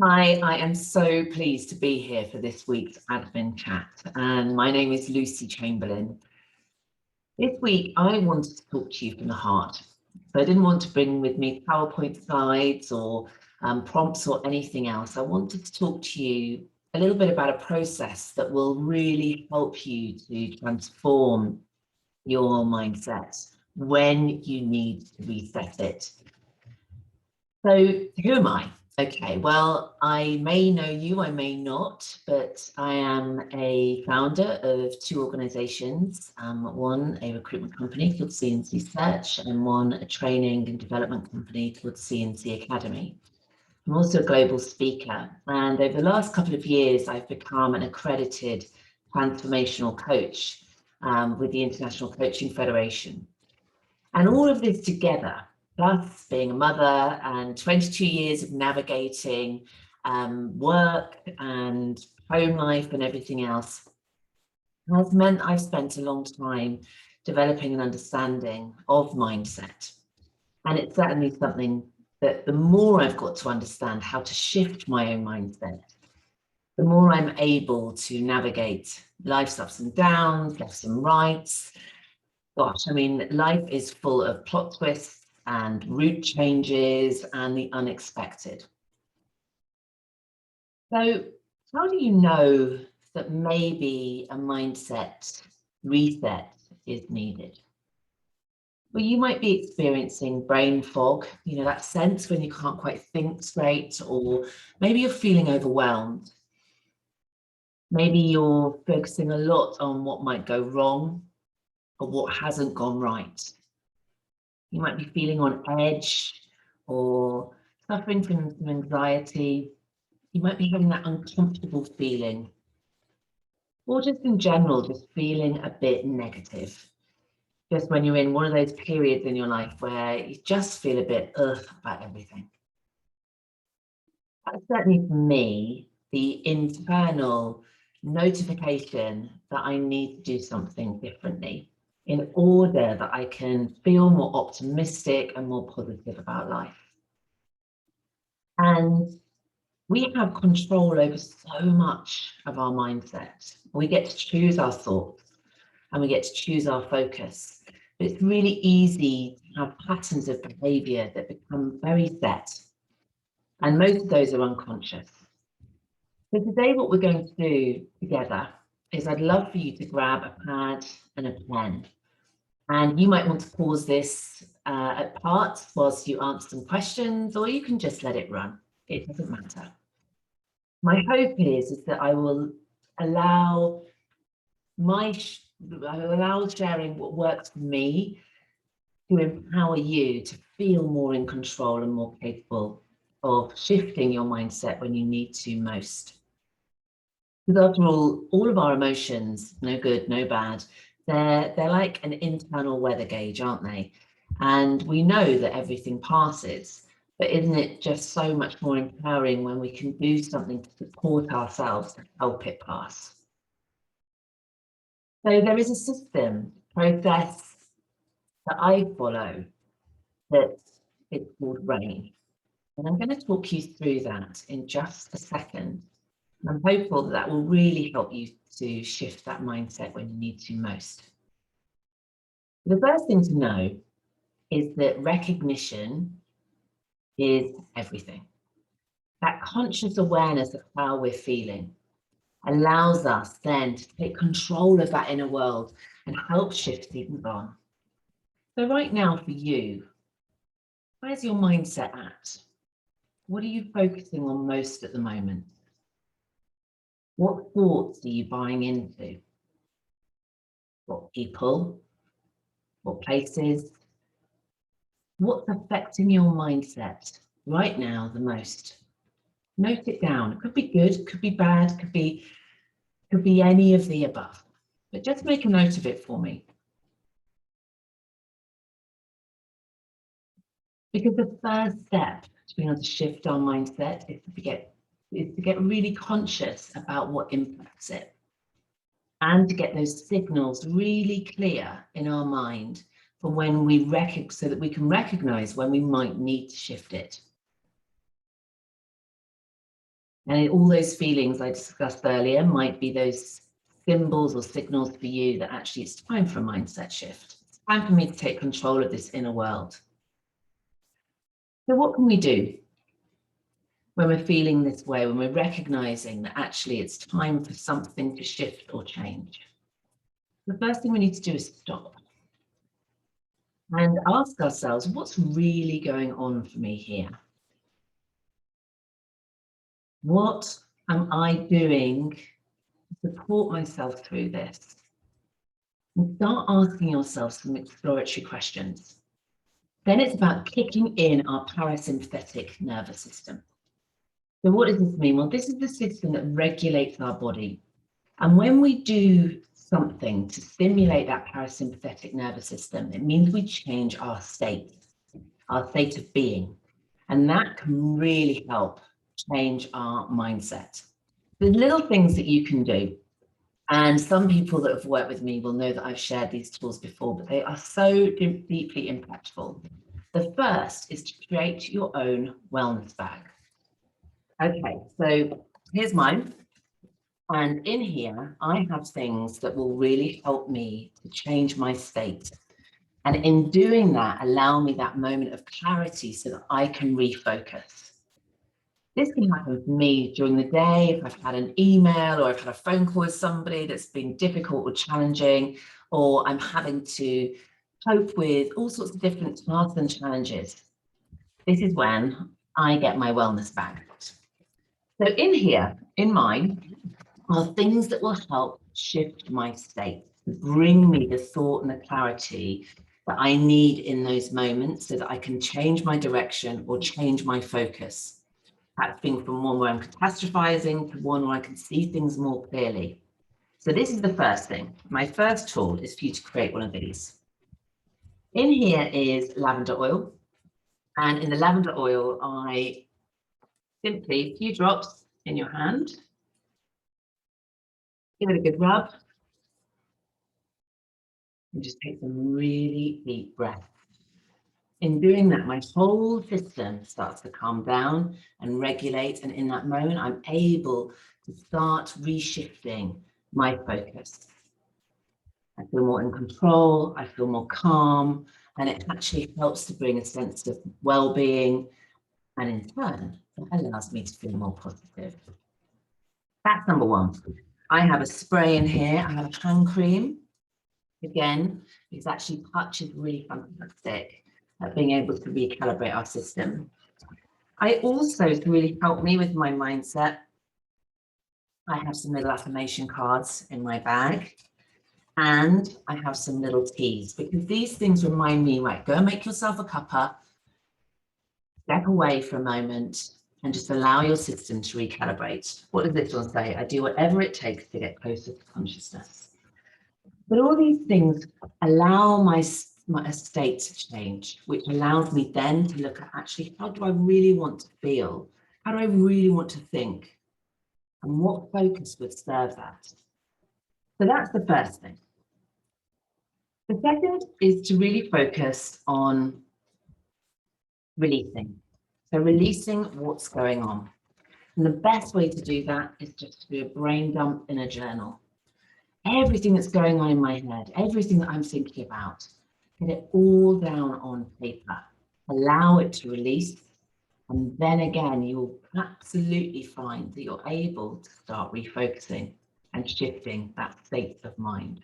Hi, I am so pleased to be here for this week's admin chat, and my name is Lucy Chamberlain. This week, I wanted to talk to you from the heart. So I didn't want to bring with me PowerPoint slides or prompts or anything else. I wanted to talk to you a little bit about a process that will really help you to transform your mindset when you need to reset it. So who am I? Okay, well, I may know you, I may not, but I am a founder of two organizations, one a recruitment company called CNC Search and one a training and development company called CNC Academy. I'm also a global speaker, and over the last couple of years, I've become an accredited transformational coach with the International Coaching Federation. And all of this together, plus being a mother and 22 years of navigating work and home life and everything else, has meant I've spent a long time developing an understanding of mindset. And it's certainly something that the more I've got to understand how to shift my own mindset, the more I'm able to navigate life's ups and downs, lefts and rights. Gosh, I mean, life is full of plot twists and route changes and the unexpected. So how do you know that maybe a mindset reset is needed? Well, you might be experiencing brain fog, that sense when you can't quite think straight, or maybe you're feeling overwhelmed. Maybe you're focusing a lot on what might go wrong or what hasn't gone right. You might be feeling on edge or suffering from some anxiety. You might be having that uncomfortable feeling, or just in general, just feeling a bit negative. Just when you're in one of those periods in your life where you just feel a bit ugh about everything. That's certainly for me, the internal notification that I need to do something differently in order that I can feel more optimistic and more positive about life. And we have control over so much of our mindset. We get to choose our thoughts and we get to choose our focus. But it's really easy to have patterns of behavior that become very set. And most of those are unconscious. So today what we're going to do together is I'd love for you to grab a pad and a pen. And you might want to pause this at parts whilst you answer some questions, or you can just let it run. It doesn't matter. My hope is that I will allow sharing what works for me to empower you to feel more in control and more capable of shifting your mindset when you need to most. Because after all of our emotions, no good, no bad, they're like an internal weather gauge, aren't they? And we know that everything passes, but isn't it just so much more empowering when we can do something to support ourselves to help it pass? So there is a system, process that I follow that is called RAIN. And I'm going to talk you through that in just a second. I'm hopeful that that will really help you to shift that mindset when you need to most. The first thing to know is that recognition is everything. That conscious awareness of how we're feeling allows us then to take control of that inner world and help shift things on. So right now for you, where's your mindset at? What are you focusing on most at the moment? What thoughts are you buying into? What people? What places? What's affecting your mindset right now the most? Note it down. It could be good, could be bad, could be any of the above. But just make a note of it for me. Because the first step to being able to shift our mindset is to get really conscious about what impacts it. And to get those signals really clear in our mind for when we so that we can recognize when we might need to shift it. And all those feelings I discussed earlier might be those symbols or signals for you that actually it's time for a mindset shift. It's time for me to take control of this inner world. So what can we do when we're feeling this way, when we're recognizing that actually it's time for something to shift or change? The first thing we need to do is stop and ask ourselves, what's really going on for me here? What am I doing to support myself through this? And start asking yourself some exploratory questions. Then it's about kicking in our parasympathetic nervous system. So what does this mean? Well, this is the system that regulates our body. And when we do something to stimulate that parasympathetic nervous system, it means we change our state of being. And that can really help change our mindset. There's little things that you can do. And some people that have worked with me will know that I've shared these tools before, but they are so deeply impactful. The first is to create your own wellness bag. Okay, so here's mine. And in here, I have things that will really help me to change my state. And in doing that, allow me that moment of clarity so that I can refocus. This can happen for me during the day if I've had an email or I've had a phone call with somebody that's been difficult or challenging, or I'm having to cope with all sorts of different tasks and challenges. This is when I get my wellness bag. So in here, in mine, are things that will help shift my state, bring me the thought and the clarity that I need in those moments so that I can change my direction or change my focus. That's been from one where I'm catastrophizing to one where I can see things more clearly. So this is the first thing. My first tool is for you to create one of these. In here is lavender oil. And in the lavender oil, I simply, a few drops in your hand, give it a good rub, and just take some really deep breaths. In doing that, my whole system starts to calm down and regulate. And in that moment, I'm able to start reshifting my focus. I feel more in control, I feel more calm, and it actually helps to bring a sense of well-being. And in turn, it allows me to feel more positive. That's number one. I have a spray in here. I have a hand cream. Again, because actually touch is really fantastic at being able to recalibrate our system. I also, to really help me with my mindset, I have some little affirmation cards in my bag, and I have some little teas, because these things remind me, right, go and make yourself a cuppa, step away for a moment, and just allow your system to recalibrate. What does this one say? I do whatever it takes to get closer to consciousness. But all these things allow my state to change, which allows me then to look at actually, how do I really want to feel? How do I really want to think? And what focus would serve that? So that's the first thing. The second is to really focus on releasing. So releasing what's going on. And the best way to do that is just to do a brain dump in a journal. Everything that's going on in my head, everything that I'm thinking about, get it all down on paper. Allow it to release. And then again, you'll absolutely find that you're able to start refocusing and shifting that state of mind.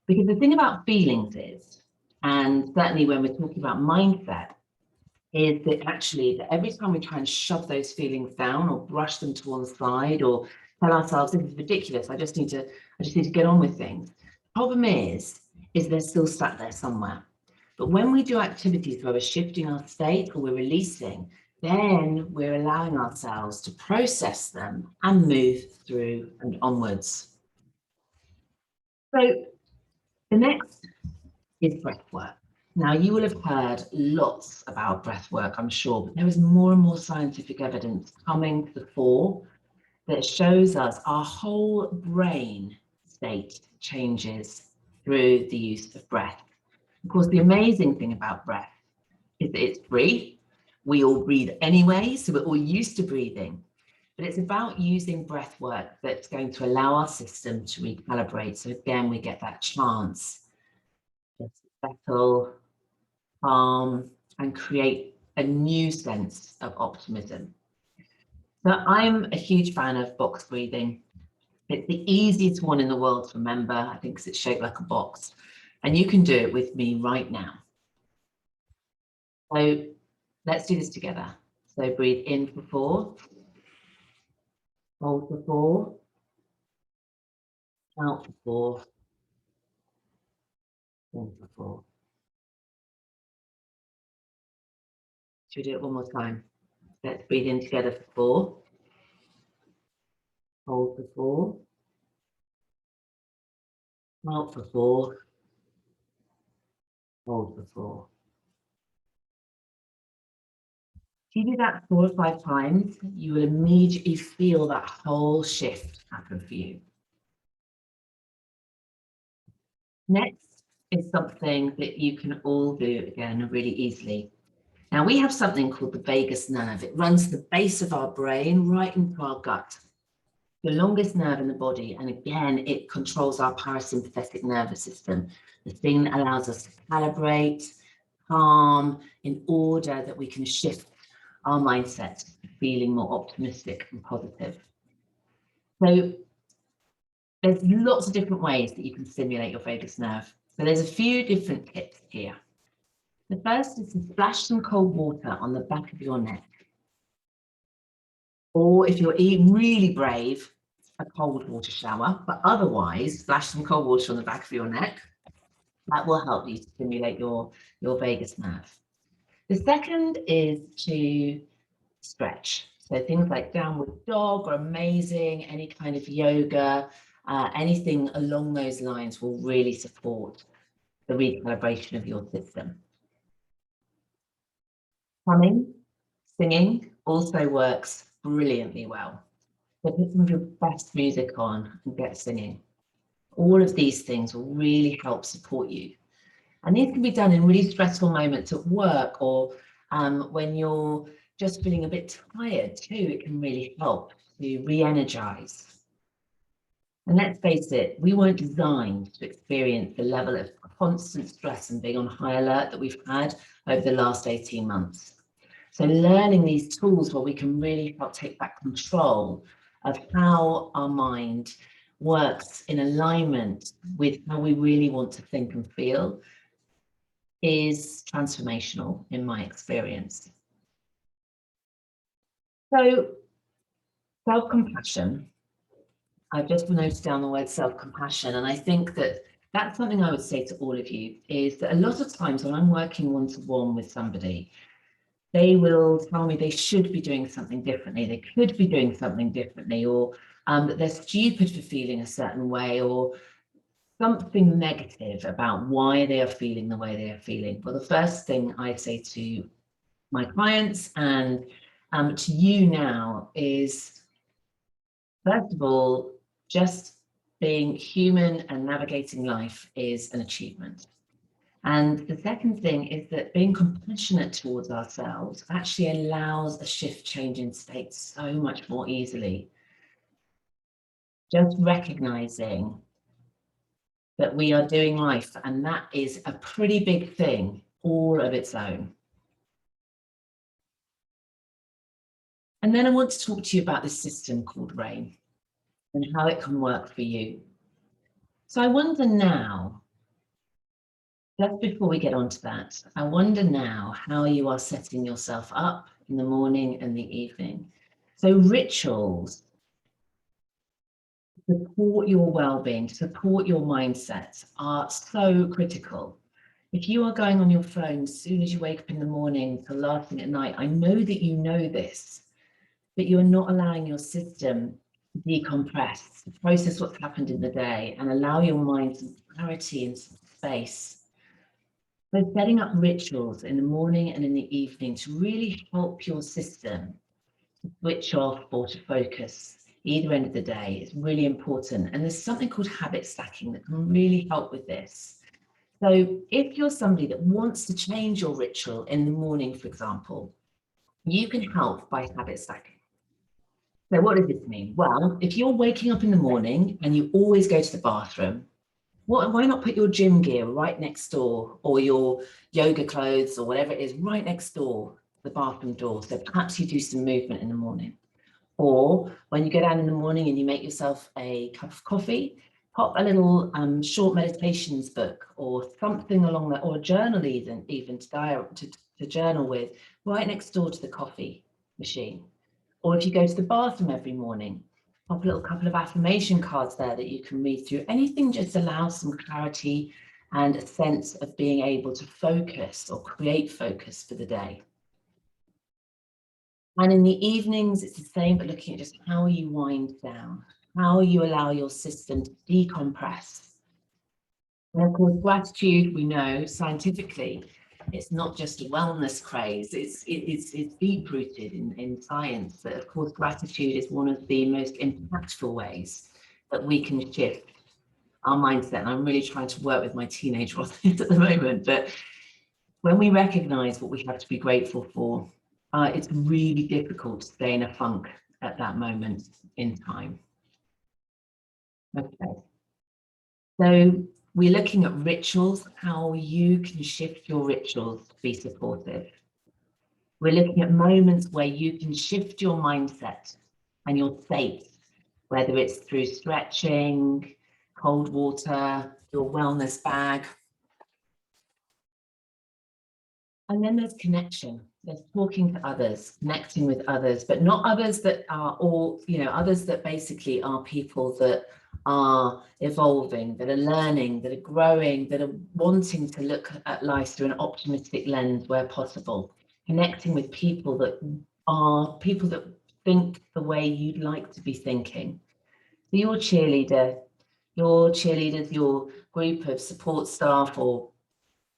Because the thing about feelings is, and certainly when we're talking about mindset, is that actually that every time we try and shove those feelings down or brush them to one side or tell ourselves this is ridiculous, I just need to get on with things. The problem is they're still stuck there somewhere. But when we do activities where we're shifting our state or we're releasing, then we're allowing ourselves to process them and move through and onwards. So the next is breath work. Now, you will have heard lots about breath work, I'm sure, but there is more and more scientific evidence coming to the fore that shows us our whole brain state changes through the use of breath. Of course, the amazing thing about breath is that it's free. We all breathe anyway, so we're all used to breathing. but it's about using breath work that's going to allow our system to recalibrate. So again, we get that chance to settle, calm, and create a new sense of optimism. So I'm a huge fan of box breathing. It's the easiest one in the world to remember, I think, because it's shaped like a box. And you can do it with me right now. So let's do this together. So breathe in for 4, hold for 4, out for 4, in for 4. Should we do it one more time? Let's breathe in together for 4, hold for 4, out for 4, hold for 4. If you do that 4 or 5 times, you will immediately feel that whole shift happen for you. Next is something that you can all do again really easily. Now we have something called the vagus nerve. It runs the base of our brain right into our gut, the longest nerve in the body. And again, it controls our parasympathetic nervous system, the thing that allows us to calibrate, calm, in order that we can shift our mindset to feeling more optimistic and positive. So there's lots of different ways that you can stimulate your vagus nerve. So there's a few different tips here. The first is to splash some cold water on the back of your neck. Or if you're really brave, a cold water shower, but otherwise splash some cold water on the back of your neck. That will help you stimulate your vagus nerve. The second is to stretch. So things like downward dog are amazing, any kind of yoga, anything along those lines will really support the recalibration of your system. Humming, singing also works brilliantly well. So put some of your best music on and get singing. All of these things will really help support you. And these can be done in really stressful moments at work or when you're just feeling a bit tired too. It can really help to re-energize. And let's face it, we weren't designed to experience the level of constant stress and being on high alert that we've had over the last 18 months. So learning these tools where we can really help take back control of how our mind works in alignment with how we really want to think and feel is transformational in my experience. So self-compassion, I've just noted down the word self-compassion, and I think that that's something I would say to all of you, is that a lot of times when I'm working one-to-one with somebody, they will tell me they should be doing something differently, they could be doing something differently, or that they're stupid for feeling a certain way, or something negative about why they are feeling the way they are feeling. Well, the first thing I say to my clients and to you now is, first of all, just being human and navigating life is an achievement. And the second thing is that being compassionate towards ourselves actually allows a shift change in state so much more easily. Just recognizing that we are doing life, and that is a pretty big thing all of its own. And then I want to talk to you about this system called RAIN and how it can work for you. So I wonder now, just before we get on to that, I wonder now how you are setting yourself up in the morning and the evening. So rituals support your well-being, support your mindset are so critical. If you are going on your phone as soon as you wake up in the morning till last thing at night, I know that you know this, but you're not allowing your system to decompress, to process what's happened in the day and allow your mind some clarity and some space. So setting up rituals in the morning and in the evening to really help your system to switch off or to focus either end of the day is really important. And there's something called habit stacking that can really help with this. So if you're somebody that wants to change your ritual in the morning, for example, you can help by habit stacking. So what does this mean? Well, if you're waking up in the morning and you always go to the bathroom, why not put your gym gear right next door, or your yoga clothes or whatever it is right next door, the bathroom door? So perhaps you do some movement in the morning. Or when you go down in the morning and you make yourself a cup of coffee, pop a little short meditations book or something along that, or a journal even to journal with, right next door to the coffee machine. Or if you go to the bathroom every morning, pop a little couple of affirmation cards there that you can read through. Anything just allows some clarity and a sense of being able to focus or create focus for the day. And in the evenings, it's the same, but looking at just how you wind down, how you allow your system to decompress. And of course, gratitude, we know scientifically, it's not just a wellness craze, it's deep-rooted in science, that of course gratitude is one of the most impactful ways that we can shift our mindset. And I'm really trying to work with my teenager on this at the moment, but when we recognize what we have to be grateful for, it's really difficult to stay in a funk at that moment in time. Okay. So we're looking at rituals, how you can shift your rituals to be supportive. We're looking at moments where you can shift your mindset and your state, whether it's through stretching, cold water, your wellness bag. And then there's connection. There's talking to others, connecting with others, but not others that are all, others that basically are people that are evolving, that are learning, that are growing, that are wanting to look at life through an optimistic lens where possible. Connecting with people that think the way you'd like to be thinking. So your cheerleaders, your group of support staff or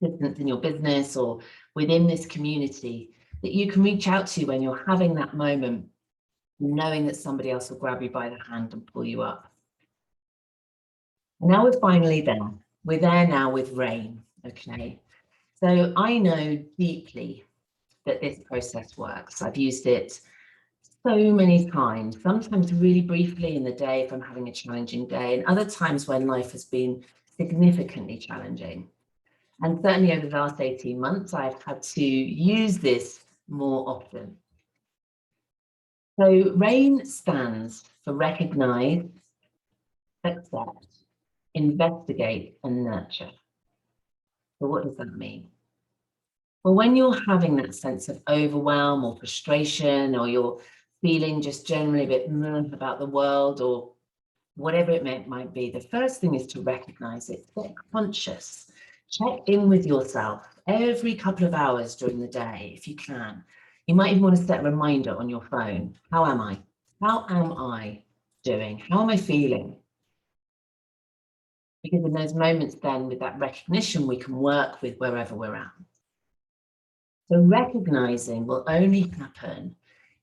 assistants in your business or within this community that you can reach out to when you're having that moment, knowing that somebody else will grab you by the hand and pull you up. And now we're finally there. We're there now with rain, okay? So I know deeply that this process works. I've used it so many times, sometimes really briefly in the day if I'm having a challenging day, and other times when life has been significantly challenging. And certainly over the last 18 months, I've had to use this more often. So RAIN stands for recognize, accept, investigate, and nurture. So what does that mean? Well, when you're having that sense of overwhelm or frustration, or you're feeling just generally a bit about the world or whatever it might be, the first thing is to recognize it, get conscious. Check in with yourself every couple of hours during the day, if you can. You might even want to set a reminder on your phone. How am I? How am I doing? How am I feeling? Because in those moments then, with that recognition, we can work with wherever we're at. So recognizing will only happen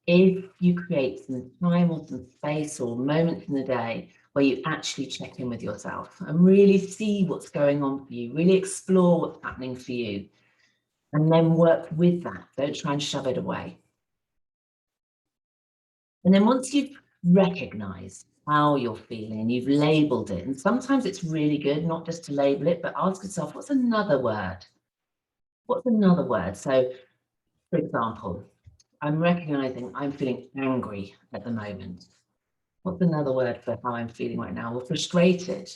if you create some time or some space or moments in the day where you actually check in with yourself and really see what's going on for you, really explore what's happening for you, and then work with that. Don't try and shove it away. And then once you've recognized how you're feeling and you've labeled it, and sometimes it's really good not just to label it, but ask yourself, what's another word? What's another word? So, for example, I'm recognizing I'm feeling angry at the moment. What's another word for how I'm feeling right now? Well, frustrated.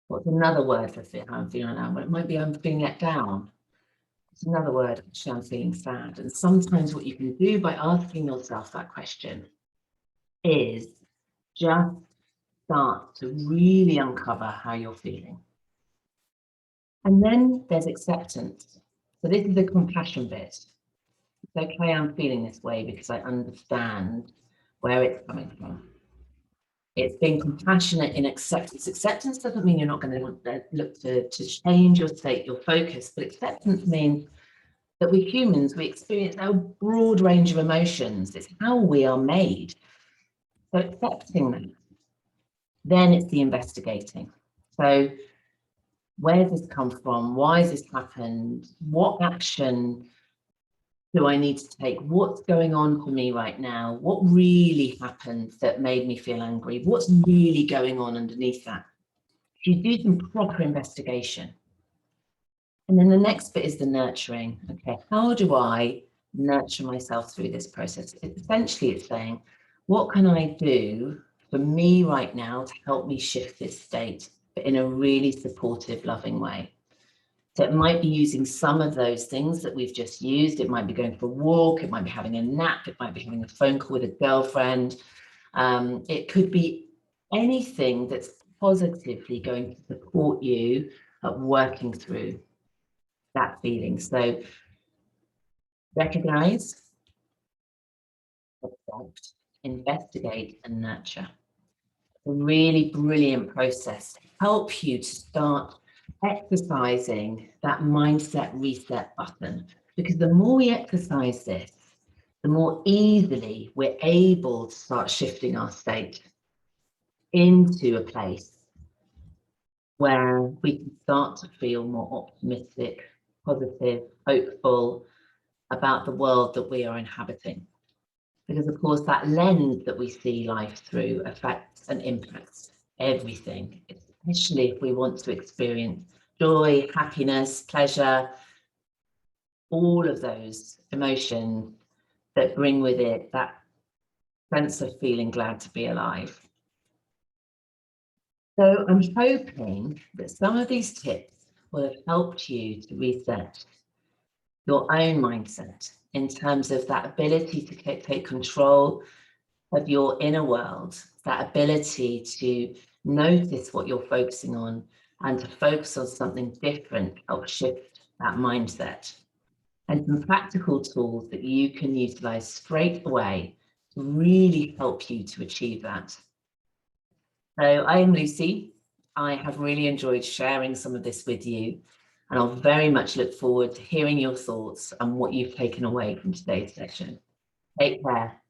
What's another word for how I'm feeling right now? Well, it might be I'm feeling let down. It's another word, actually, I'm feeling sad. And sometimes what you can do by asking yourself that question is just start to really uncover how you're feeling. And then there's acceptance. So this is the compassion bit. It's okay, I'm feeling this way because I understand where it's coming from. It's being compassionate in acceptance. Acceptance doesn't mean you're not going to look to change your state, your focus, but acceptance means that we humans, we experience a broad range of emotions. It's how we are made. So accepting that. Then it's the investigating. So where does this come from? Why has this happened? What action do I need to take? What's going on for me right now? What really happened that made me feel angry? What's really going on underneath that? You do some proper investigation. And then the next bit is the nurturing. Okay, how do I nurture myself through this process? Essentially, it's saying, what can I do for me right now to help me shift this state, but in a really supportive, loving way? So it might be using some of those things that we've just used. It might be going for a walk. It might be having a nap. It might be having a phone call with a girlfriend. It could be anything that's positively going to support you at working through that feeling. So recognize, accept, investigate, and nurture. A really brilliant process to help you to start exercising that mindset reset button, because the more we exercise this, the more easily we're able to start shifting our state into a place where we can start to feel more optimistic, positive, hopeful about the world that we are inhabiting. Because of course that lens that we see life through affects and impacts everything, especially if we want to experience joy, happiness, pleasure, all of those emotions that bring with it that sense of feeling glad to be alive. So I'm hoping that some of these tips will have helped you to reset your own mindset in terms of that ability to take control of your inner world, that ability to notice what you're focusing on and to focus on something different, help shift that mindset. And some practical tools that you can utilize straight away to really help you to achieve that. So I am Lucy. I have really enjoyed sharing some of this with you, and I'll very much look forward to hearing your thoughts and what you've taken away from today's session. Take care.